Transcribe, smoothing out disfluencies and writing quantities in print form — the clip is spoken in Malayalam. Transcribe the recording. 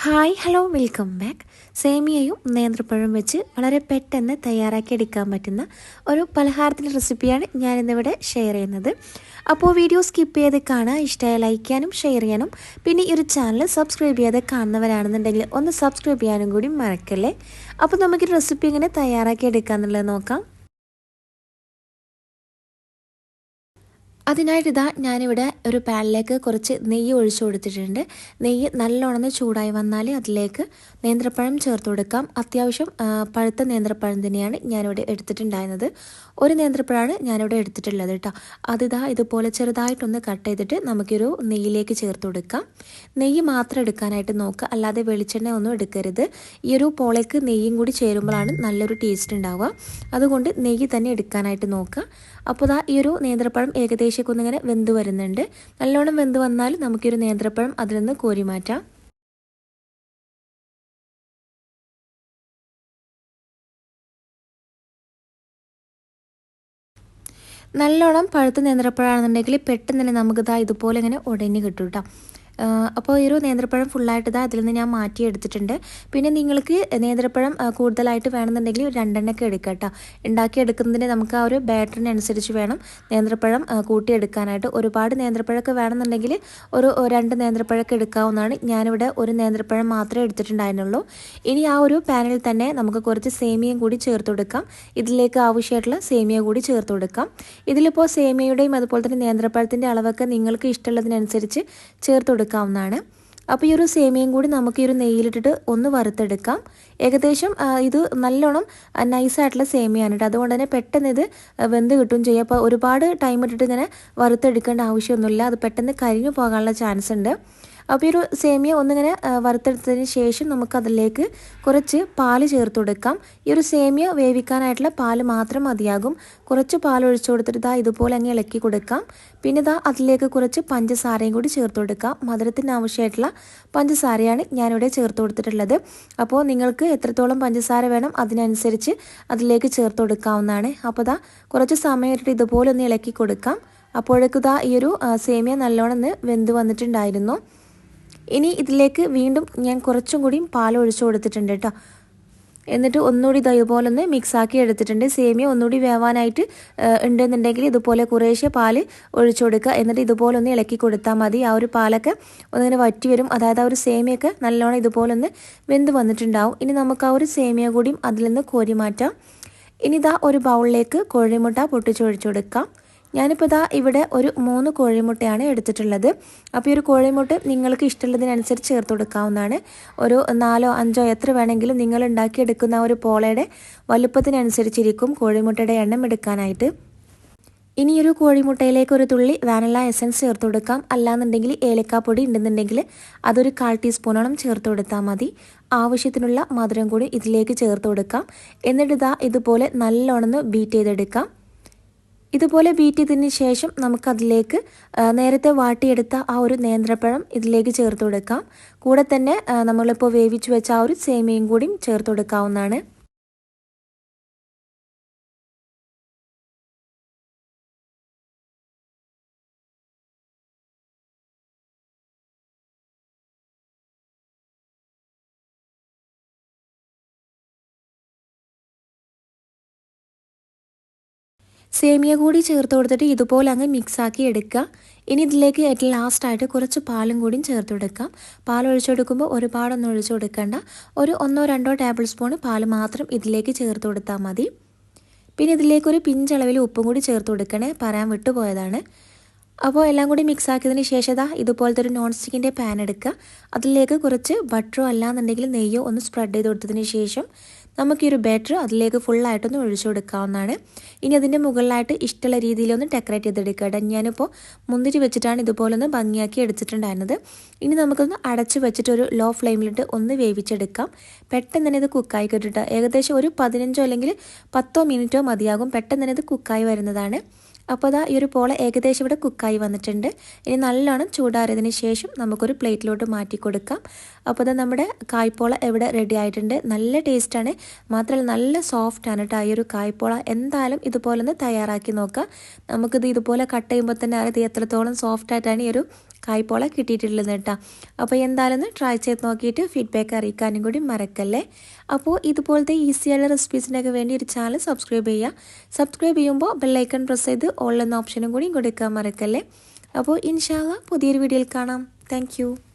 Hi hello welcome back. സേമിയയും നേന്ത്രപ്പഴം വെച്ച് വളരെ പെട്ടെന്ന് തയ്യാറാക്കിയെടുക്കാൻ പറ്റുന്ന ഒരു പലഹാരത്തിൻ്റെ റെസിപ്പിയാണ് ഞാനിന്നിവിടെ ഷെയർ ചെയ്യുന്നത്. അപ്പോൾ വീഡിയോ സ്കിപ്പ് ചെയ്ത് കാണുക, ഇഷ്ടമായ ലൈക്ക് ചെയ്യാനും ഷെയർ ചെയ്യാനും, പിന്നെ ഈ ഒരു ചാനൽ സബ്സ്ക്രൈബ് ചെയ്ത് കാണുന്നവരാണെന്നുണ്ടെങ്കിൽ ഒന്ന് സബ്സ്ക്രൈബ് ചെയ്യാനും കൂടി മറക്കല്ലേ. അപ്പോൾ നമുക്ക് റെസിപ്പി എങ്ങനെ തയ്യാറാക്കിയെടുക്കാമെന്നുള്ളത് നോക്കാം. അതിനായിട്ട് ഞാനിവിടെ ഒരു പാനിലേക്ക് കുറച്ച് നെയ്യ് ഒഴിച്ചു കൊടുത്തിട്ടുണ്ട്. നെയ്യ് നല്ലോണം ചൂടായി വന്നാൽ അതിലേക്ക് നേന്ത്രപ്പഴം ചേർത്ത് കൊടുക്കാം. അത്യാവശ്യം പഴുത്ത നേന്ത്രപ്പഴം തന്നെയാണ് ഞാനിവിടെ എടുത്തിട്ടുണ്ടായിരുന്നത്. ഒരു നേന്ത്രപ്പഴമാണ് ഞാനിവിടെ എടുത്തിട്ടുള്ളത് കേട്ടോ. ഇതുപോലെ ചെറുതായിട്ടൊന്ന് കട്ട് ചെയ്തിട്ട് നമുക്കൊരു നെയ്യിലേക്ക് ചേർത്ത് കൊടുക്കാം. നെയ്യ് മാത്രം എടുക്കാനായിട്ട് നോക്കുക, അല്ലാതെ വെളിച്ചെണ്ണ ഒന്നും എടുക്കരുത്. ഈ ഒരു പോളയ്ക്ക് നെയ്യും കൂടി ചേരുമ്പോഴാണ് നല്ലൊരു ടേസ്റ്റ് ഉണ്ടാവുക. അതുകൊണ്ട് നെയ്യ് തന്നെ എടുക്കാനായിട്ട് നോക്കുക. അപ്പോൾ ഈ ഒരു നേന്ത്രപ്പഴം ഏകദേശം ഒന്നിങ്ങനെ വെന്ത് വരുന്നുണ്ട്. നല്ലോണം വെന്ത് വന്നാൽ നമുക്കൊരു നേന്ത്രപ്പഴം അതിൽ നിന്ന് കോരി മാറ്റാം. നല്ലോണം പഴുത്ത നേന്ത്രപ്പഴമാണെന്നുണ്ടെങ്കിൽ പെട്ടെന്ന് തന്നെ നമുക്ക് ഇതുപോലെ ഇങ്ങനെ ഉടഞ്ഞ് കിട്ടും കേട്ടോ. അപ്പോൾ ഈ ഒരു നേന്ത്രപ്പഴം ഫുള്ളായിട്ട് അതിൽ നിന്ന് ഞാൻ മാറ്റിയെടുത്തിട്ടുണ്ട്. പിന്നെ നിങ്ങൾക്ക് നേന്ത്രപ്പഴം കൂടുതലായിട്ട് വേണമെന്നുണ്ടെങ്കിൽ രണ്ടെണ്ണമൊക്കെ എടുക്കുക കേട്ടോ. ഉണ്ടാക്കിയെടുക്കുന്നതിന് നമുക്ക് ആ ഒരു ബാറ്ററിനനുസരിച്ച് വേണം നേന്ത്രപ്പഴം കൂട്ടിയെടുക്കാനായിട്ട്. ഒരുപാട് നേന്ത്രപ്പഴമൊക്കെ വേണമെന്നുണ്ടെങ്കിൽ ഒരു 2 നേന്ത്രപ്പഴമൊക്കെ എടുക്കാവുന്നതാണ്. ഞാനിവിടെ ഒരു നേന്ത്രപ്പഴം മാത്രമേ എടുത്തിട്ടുണ്ടായിരുന്നുള്ളൂ. ഇനി ആ ഒരു പാനിൽ തന്നെ നമുക്ക് കുറച്ച് സേമിയയും കൂടി ചേർത്ത് കൊടുക്കാം. ഇതിലേക്ക് ആവശ്യമായിട്ടുള്ള സേമിയ കൂടി ചേർത്ത് കൊടുക്കാം. ഇതിലിപ്പോൾ സേമിയയുടെയും അതുപോലെ തന്നെ നേന്ത്രപ്പഴത്തിൻ്റെ അളവൊക്കെ നിങ്ങൾക്ക് ഇഷ്ടമുള്ളതിനനുസരിച്ച് ചേർത്ത് കൊടുക്കാവുന്നതാണ്. അപ്പോൾ ഈ ഒരു സേമിയയും കൂടി നമുക്ക് ഈ ഒരു നെയ്യിലിട്ടിട്ട് ഒന്ന് വറുത്തെടുക്കാം. ഏകദേശം ഇത് നല്ലോണം നൈസായിട്ടുള്ള സേമിയാണ് കേട്ടോ. അതുകൊണ്ട് തന്നെ പെട്ടെന്ന് ഇത് വെന്ത് കിട്ടും ചെയ്യും. അപ്പോൾ ഒരുപാട് ടൈം ഇട്ടിട്ട് ഇങ്ങനെ വറുത്തെടുക്കേണ്ട ആവശ്യമൊന്നുമില്ല. അത് പെട്ടെന്ന് കരിഞ്ഞു പോകാനുള്ള ചാൻസ് ഉണ്ട്. അപ്പോൾ ഈ ഒരു സേമിയ ഒന്നിങ്ങനെ വറുത്തെടുത്തതിന് ശേഷം നമുക്കതിലേക്ക് കുറച്ച് പാല് ചേർത്ത് കൊടുക്കാം. ഈ ഒരു സേമിയ വേവിക്കാനായിട്ടുള്ള പാല് മാത്രം മതിയാകും. കുറച്ച് പാൽ ഒഴിച്ചു കൊടുത്തിട്ട് ഇതുപോലെ അങ്ങ് ഇളക്കി കൊടുക്കാം. പിന്നെ അതിലേക്ക് കുറച്ച് പഞ്ചസാരയും കൂടി ചേർത്ത് കൊടുക്കാം. മധുരത്തിന് ആവശ്യമായിട്ടുള്ള പഞ്ചസാരയാണ് ഞാനിവിടെ ചേർത്ത് കൊടുത്തിട്ടുള്ളത്. അപ്പോൾ നിങ്ങൾക്ക് എത്രത്തോളം പഞ്ചസാര വേണം അതിനനുസരിച്ച് അതിലേക്ക് ചേർത്ത് കൊടുക്കാവുന്നതാണ്. അപ്പോൾ കുറച്ച് സമയമായിട്ട് ഇതുപോലെ ഒന്ന് ഇളക്കി കൊടുക്കാം. അപ്പോഴേക്കും ഈ ഒരു സേമിയ നല്ലോണം വെന്ത് വന്നിട്ടുണ്ടായിരുന്നു. ഇനി ഇതിലേക്ക് വീണ്ടും ഞാൻ കുറച്ചും കൂടിയും പാൽ ഒഴിച്ചു കൊടുത്തിട്ടുണ്ട് കേട്ടോ. എന്നിട്ട് ഒന്നുകൂടി ഇതുപോലെ ഒന്ന് മിക്സാക്കി എടുത്തിട്ടുണ്ട്. സേമിയ ഒന്നുകൂടി വേവാനായിട്ട് ഉണ്ടെന്നുണ്ടെങ്കിൽ ഇതുപോലെ കുറേശ്ശെ പാൽ ഒഴിച്ചു കൊടുക്കുക. എന്നിട്ട് ഇതുപോലെ ഒന്ന് ഇളക്കി കൊടുത്താൽ മതി. ആ ഒരു പാലൊക്കെ ഒന്നിങ്ങനെ വറ്റി വരും. അതായത് ആ ഒരു സേമിയൊക്കെ നല്ലോണം ഇതുപോലെ ഒന്ന് വെന്ത് വന്നിട്ടുണ്ടാവും. ഇനി നമുക്ക് ആ ഒരു സേമിയ കൂടിയും അതിൽ നിന്ന് കോരി മാറ്റാം. ഇനി ഒരു ബൗളിലേക്ക് കോഴിമുട്ട പൊട്ടിച്ചൊഴിച്ചു കൊടുക്കാം. ഞാനിപ്പോൾ ഇവിടെ ഒരു 3 കോഴിമുട്ടയാണ് എടുത്തിട്ടുള്ളത്. അപ്പോൾ ഈ ഒരു കോഴിമുട്ട നിങ്ങൾക്ക് ഇഷ്ടമുള്ളതിനനുസരിച്ച് ചേർത്ത് കൊടുക്കാവുന്നതാണ്. ഒരു 4ഓ 5ഓ എത്ര വേണമെങ്കിലും നിങ്ങൾ ഉണ്ടാക്കിയെടുക്കുന്ന ഒരു പോളയുടെ വലുപ്പത്തിനനുസരിച്ചിരിക്കും കോഴിമുട്ടയുടെ എണ്ണം എടുക്കാനായിട്ട്. ഇനി ഒരു കോഴിമുട്ടയിലേക്ക് ഒരു തുള്ളി വാനില എസൻസ് ചേർത്ത് കൊടുക്കാം. അല്ലാന്നുണ്ടെങ്കിൽ ഏലക്കാപ്പൊടി ഉണ്ടെന്നുണ്ടെങ്കിൽ അതൊരു 1/4 ടീസ്പൂണോളം ചേർത്ത് കൊടുത്താൽ മതി. ആവശ്യത്തിനുള്ള മധുരം കൂടി ഇതിലേക്ക് ചേർത്ത് കൊടുക്കാം. എന്നിട്ട് ഇതുപോലെ നല്ലോണം ബീറ്റ് ചെയ്തെടുക്കാം. ഇതുപോലെ ബീറ്റ് ചെയ്തതിന് ശേഷം നമുക്കതിലേക്ക് നേരത്തെ വാട്ടിയെടുത്ത ആ ഒരു നേന്ത്രപ്പഴം ഇതിലേക്ക് ചേർത്ത് കൊടുക്കാം. കൂടെ തന്നെ നമ്മളിപ്പോൾ വേവിച്ച് വെച്ച ആ ഒരു സേമിയയും കൂടിയും ചേർത്ത് കൊടുക്കാവുന്നതാണ്. സേമിയ കൂടി ചേർത്ത് കൊടുത്തിട്ട് ഇതുപോലെ അങ്ങ് മിക്സാക്കി എടുക്കുക. ഇനി ഇതിലേക്ക് ഏറ്റവും ലാസ്റ്റായിട്ട് കുറച്ച് പാലും കൂടിയും ചേർത്ത് കൊടുക്കാം. പാൽ ഒഴിച്ചെടുക്കുമ്പോൾ ഒരുപാടൊന്നും ഒഴിച്ചു കൊടുക്കേണ്ട. ഒരു 1-2 ടേബിൾ സ്പൂൺ പാൽ മാത്രം ഇതിലേക്ക് ചേർത്ത് കൊടുത്താൽ മതി. പിന്നെ ഇതിലേക്കൊരു പിഞ്ചളവിൽ ഉപ്പും കൂടി ചേർത്ത് കൊടുക്കണേ, പറയാൻ വിട്ടുപോയതാണ്. അപ്പോൾ എല്ലാം കൂടി മിക്സ് ആക്കിയതിന് ശേഷം ഇതുപോലത്തെ ഒരു നോൺ സ്റ്റിക്കിൻ്റെ പാൻ എടുക്കുക. അതിലേക്ക് കുറച്ച് ബട്ടറോ അല്ലാന്നുണ്ടെങ്കിൽ നെയ്യോ ഒന്ന് സ്പ്രെഡ് ചെയ്ത് കൊടുത്തതിന് ശേഷം നമുക്ക് ഈ ഒരു ബാറ്റർ അതിലേക്ക് ഫുള്ളായിട്ടൊന്ന് ഒഴിച്ചു കൊടുക്കാവുന്നതാണ്. ഇനി അതിൻ്റെ മുകളിലായിട്ട് ഇഷ്ടമുള്ള രീതിയിലൊന്ന് ഡെക്കറേറ്റ് ചെയ്തെടുക്കുക. ഞാനിപ്പോൾ മുന്തിരി വെച്ചിട്ടാണ് ഇതുപോലെ ഒന്ന് ഭംഗിയാക്കി എടുത്തിട്ടുണ്ടായിരുന്നത്. ഇനി നമുക്കൊന്ന് അടച്ച് വെച്ചിട്ട് ഒരു ലോ ഫ്ലെയിമിലിട്ട് ഒന്ന് വേവിച്ചെടുക്കാം. പെട്ടെന്ന് തന്നെ ഇത് കുക്കായി കിട്ടിട്ട് ഏകദേശം ഒരു 15 അല്ലെങ്കിൽ 10 മിനിറ്റോ മതിയാകും. പെട്ടെന്ന് തന്നെ ഇത് കുക്കായി വരുന്നതാണ്. അപ്പോൾ ഈ ഒരു പോള ഏകദേശം ഇവിടെ കുക്കായി വന്നിട്ടുണ്ട്. ഇനി നല്ലോണം ചൂടാറിയതിന് ശേഷം നമുക്കൊരു പ്ലേറ്റിലോട്ട് മാറ്റി കൊടുക്കാം. അപ്പോൾ നമ്മുടെ കായ്പോള ഇവിടെ റെഡി ആയിട്ടുണ്ട്. നല്ല ടേസ്റ്റാണ്, മാത്രമല്ല നല്ല സോഫ്റ്റാണ് കേട്ടോ. ഈ ഒരു കായ്പോള എന്തായാലും ഇതുപോലെ ഒന്ന് തയ്യാറാക്കി നോക്കാം. നമുക്കിത് ഇതുപോലെ കട്ട് ചെയ്യുമ്പോൾ തന്നെ അറിയാം എത്രത്തോളം സോഫ്റ്റായിട്ടാണ് ഈ ഒരു കായ്പോള കിട്ടിയിട്ടുള്ളത് കേട്ടോ. അപ്പോൾ എന്തായാലും ഒന്ന് ട്രൈ ചെയ്ത് നോക്കിയിട്ട് ഫീഡ്ബാക്ക് അറിയിക്കാനും കൂടി മറക്കല്ലേ. അപ്പോൾ ഇതുപോലത്തെ ഈസിയായുള്ള റെസിപ്പീസിനൊക്കെ വേണ്ടി ഒരു ചാനൽ സബ്സ്ക്രൈബ് ചെയ്യുക. സബ്സ്ക്രൈബ് ചെയ്യുമ്പോൾ ബെല്ലൈക്കൺ പ്രസ് ചെയ്ത് ഓൾ എന്ന ഓപ്ഷനും കൂടി കൊടുക്കാൻ മറക്കല്ലേ. അപ്പോൾ ഇൻഷാ അല്ലാഹ് പുതിയൊരു വീഡിയോയിൽ കാണാം. താങ്ക്